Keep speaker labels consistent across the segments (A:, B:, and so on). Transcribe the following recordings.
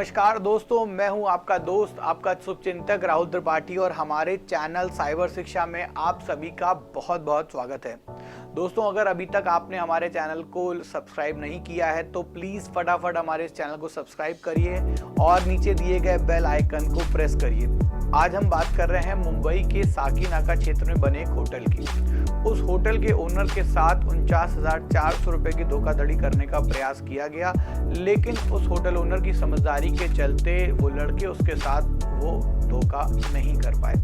A: नमस्कार दोस्तों, मैं हूं आपका दोस्त, आपका शुभचिंतक राहुल त्रिपाठी और हमारे चैनल साइबर शिक्षा में आप सभी का बहुत बहुत स्वागत है। दोस्तों, अगर अभी तक आपने हमारे चैनल को सब्सक्राइब नहीं किया है तो प्लीज़ फटाफट हमारे इस चैनल को सब्सक्राइब करिए और नीचे दिए गए बेल आइकन को प्रेस करिए। आज हम बात कर रहे हैं मुंबई के साकीनाका क्षेत्र में बने एक होटल की। उस होटल के ओनर के साथ 49,400 रुपये की धोखाधड़ी करने का प्रयास किया गया, लेकिन उस होटल ओनर की समझदारी के चलते वो लड़के उसके साथ वो धोखा नहीं कर पाए।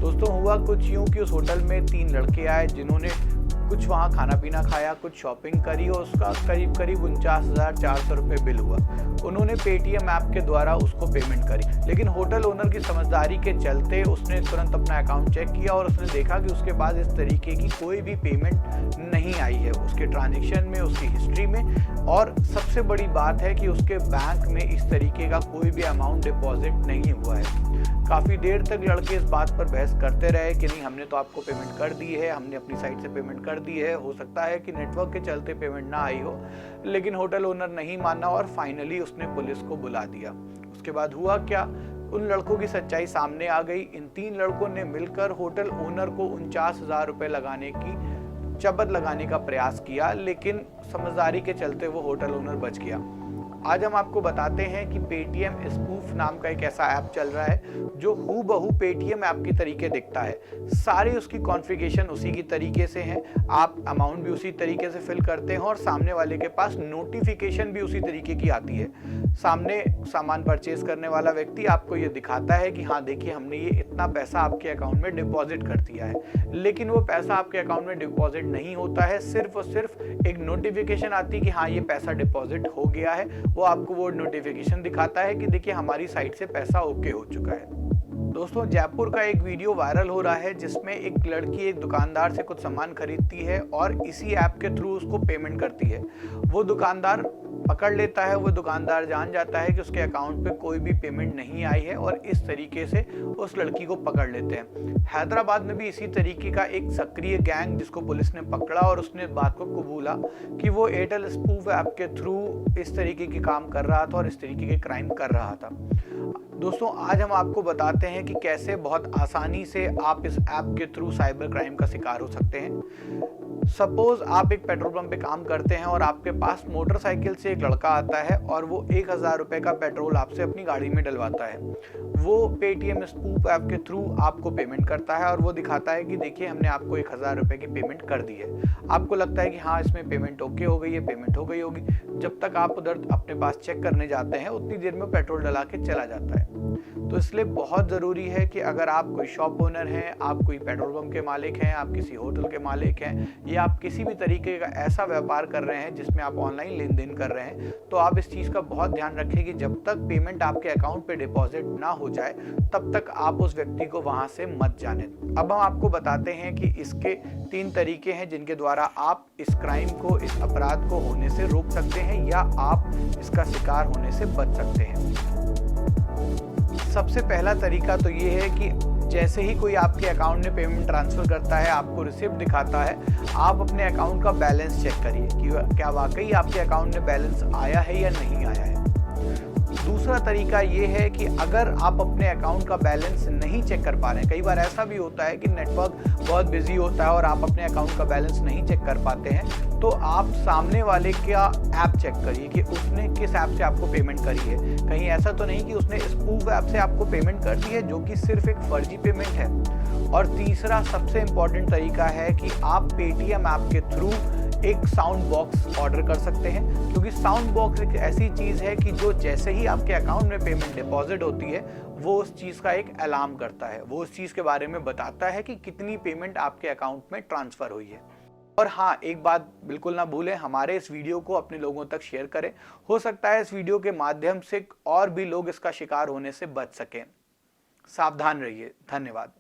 A: दोस्तों, हुआ कुछ यूँ कि उस होटल में 3 लड़के आए जिन्होंने कुछ वहाँ खाना पीना खाया, कुछ शॉपिंग करी और उसका करीब 49,400 रुपये बिल हुआ। उन्होंने पेटीएम ऐप के द्वारा उसको पेमेंट करी, लेकिन होटल ओनर की समझदारी के चलते उसने तुरंत अपना अकाउंट चेक किया और उसने देखा कि उसके पास इस तरीके की कोई भी पेमेंट नहीं आई है उसके ट्रांजेक्शन में, उसकी हिस्ट्री में। और सबसे बड़ी बात है कि उसके बैंक में इस तरीके का कोई भी अमाउंट डिपॉजिट नहीं हुआ है। काफ़ी देर तक लड़के इस बात पर बहस करते रहे कि नहीं, हमने तो आपको पेमेंट कर दी है, हमने अपनी साइड से पेमेंट कर दी है, हो सकता है कि नेटवर्क के चलते पेमेंट ना आई हो। लेकिन होटल ओनर नहीं माना और फाइनली उसने पुलिस को बुला दिया। उसके बाद हुआ क्या, उन लड़कों की सच्चाई सामने आ गई। इन 3 लड़कों ने मिलकर होटल ओनर को 49,000 रुपये लगाने की चबत लगाने का प्रयास किया, लेकिन समझदारी के चलते वो होटल ओनर बच गया। आज हम आपको बताते हैं कि पेटीएम स्पूफ नाम का एक ऐसा ऐप चल रहा है जो हूबहू पेटीएम ऐप की तरीके दिखता है। सारी उसकी कॉन्फ़िगरेशन उसी की तरीके से है, आप अमाउंट भी उसी तरीके से फिल करते हैं और सामने वाले के पास नोटिफिकेशन भी उसी तरीके की आती है। सामने सामान परचेज करने वाला व्यक्ति आपको ये दिखाता है कि हाँ देखिए, हमने ये इतना पैसा आपके अकाउंट में डिपॉजिट कर दिया है, लेकिन वो पैसा आपके अकाउंट में डिपॉजिट नहीं होता है। सिर्फ और सिर्फ एक नोटिफिकेशन आती है कि हाँ ये पैसा डिपॉजिट हो गया है। वो आपको वो नोटिफिकेशन दिखाता है कि देखिए हमारी साइड से पैसा ओके हो चुका है। दोस्तों, जयपुर का एक वीडियो वायरल हो रहा है जिसमें एक लड़की एक दुकानदार से कुछ सामान खरीदती है और इसी ऐप के थ्रू उसको पेमेंट करती है। वो दुकानदार पकड़ लेता है, वो दुकानदार जान जाता है कि उसके अकाउंट पे कोई भी पेमेंट नहीं आई है और इस तरीके से उस लड़की को पकड़ लेते हैं। हैदराबाद में भी इसी तरीके का एक सक्रिय गैंग जिसको पुलिस ने पकड़ा और उसने बात को कबूला कि वो एयरटेल स्पूफ ऐप के थ्रू इस तरीके के काम कर रहा था और इस तरीके के क्राइम कर रहा था। दोस्तों, आज हम आपको बताते हैं कि कैसे बहुत आसानी से आप इस ऐप के थ्रू साइबर क्राइम का शिकार हो सकते हैं। सपोज आप एक पेट्रोल पंप पे काम करते हैं और आपके पास मोटरसाइकिल से एक लड़का आता है और वो 1,000 रुपये का पेट्रोल आपसे अपनी गाड़ी में डलवाता है। वो पेटीएम स्पूफ ऐप के थ्रू आपको पेमेंट करता है और वो दिखाता है कि देखिए हमने आपको 1,000 रुपये की पेमेंट कर दी है। आपको लगता है कि हाँ इसमें पेमेंट ओके हो गई है, पेमेंट हो गई होगी। जब तक आप उधर अपने पास चेक करने जाते हैं उतनी देर में पेट्रोल डला के चला जाता है। तो इसलिए बहुत ज़रूरी है कि अगर आप कोई शॉप ओनर हैं, आप कोई पेट्रोल पंप के मालिक हैं, आप किसी होटल के मालिक हैं या आप किसी भी तरीके का ऐसा व्यापार कर रहे हैं जिसमें आप ऑनलाइन लेन देन कर रहे हैं, तो आप इस चीज़ का बहुत ध्यान रखें कि जब तक पेमेंट आपके अकाउंट पे डिपॉजिट ना हो जाए तब तक आप उस व्यक्ति को वहाँ से मत जाने। अब हम आपको बताते हैं कि इसके 3 तरीके हैं जिनके द्वारा आप इस क्राइम को, इस अपराध को होने से रोक सकते हैं या आप इसका शिकार होने से बच सकते हैं। सबसे पहला तरीका तो ये है कि जैसे ही कोई आपके अकाउंट में पेमेंट ट्रांसफ़र करता है, आपको रिसिप्ट दिखाता है, आप अपने अकाउंट का बैलेंस चेक करिए कि क्या वाकई आपके अकाउंट में बैलेंस आया है या नहीं आया है। दूसरा तरीका ये है कि अगर आप अपने अकाउंट का बैलेंस नहीं चेक कर पा रहे हैं, कई बार ऐसा भी होता है कि नेटवर्क बहुत बिजी होता है और आप अपने अकाउंट का बैलेंस नहीं चेक कर पाते हैं, तो आप सामने वाले का ऐप चेक करिए कि उसने किस ऐप से आपको पेमेंट करी है। कहीं ऐसा तो नहीं कि उसने स्पूफ ऐप से आपको पेमेंट कर दी है जो कि सिर्फ एक फर्जी पेमेंट है। और तीसरा सबसे इम्पॉर्टेंट तरीका है कि आप पेटीएम ऐप के थ्रू एक साउंड बॉक्स ऑर्डर कर सकते हैं, क्योंकि साउंड बॉक्स एक ऐसी चीज़ है कि जो जैसे ही आपके अकाउंट में पेमेंट डिपॉजिट होती है वो उस चीज़ का एक अलार्म करता है, वो उस चीज़ के बारे में बताता है कि कितनी पेमेंट आपके अकाउंट में ट्रांसफ़र हुई है। और हाँ, एक बात बिल्कुल ना भूलें, हमारे इस वीडियो को अपने लोगों तक शेयर करें। हो सकता है इस वीडियो के माध्यम से और भी लोग इसका शिकार होने से बच सकें। सावधान रहिए। धन्यवाद।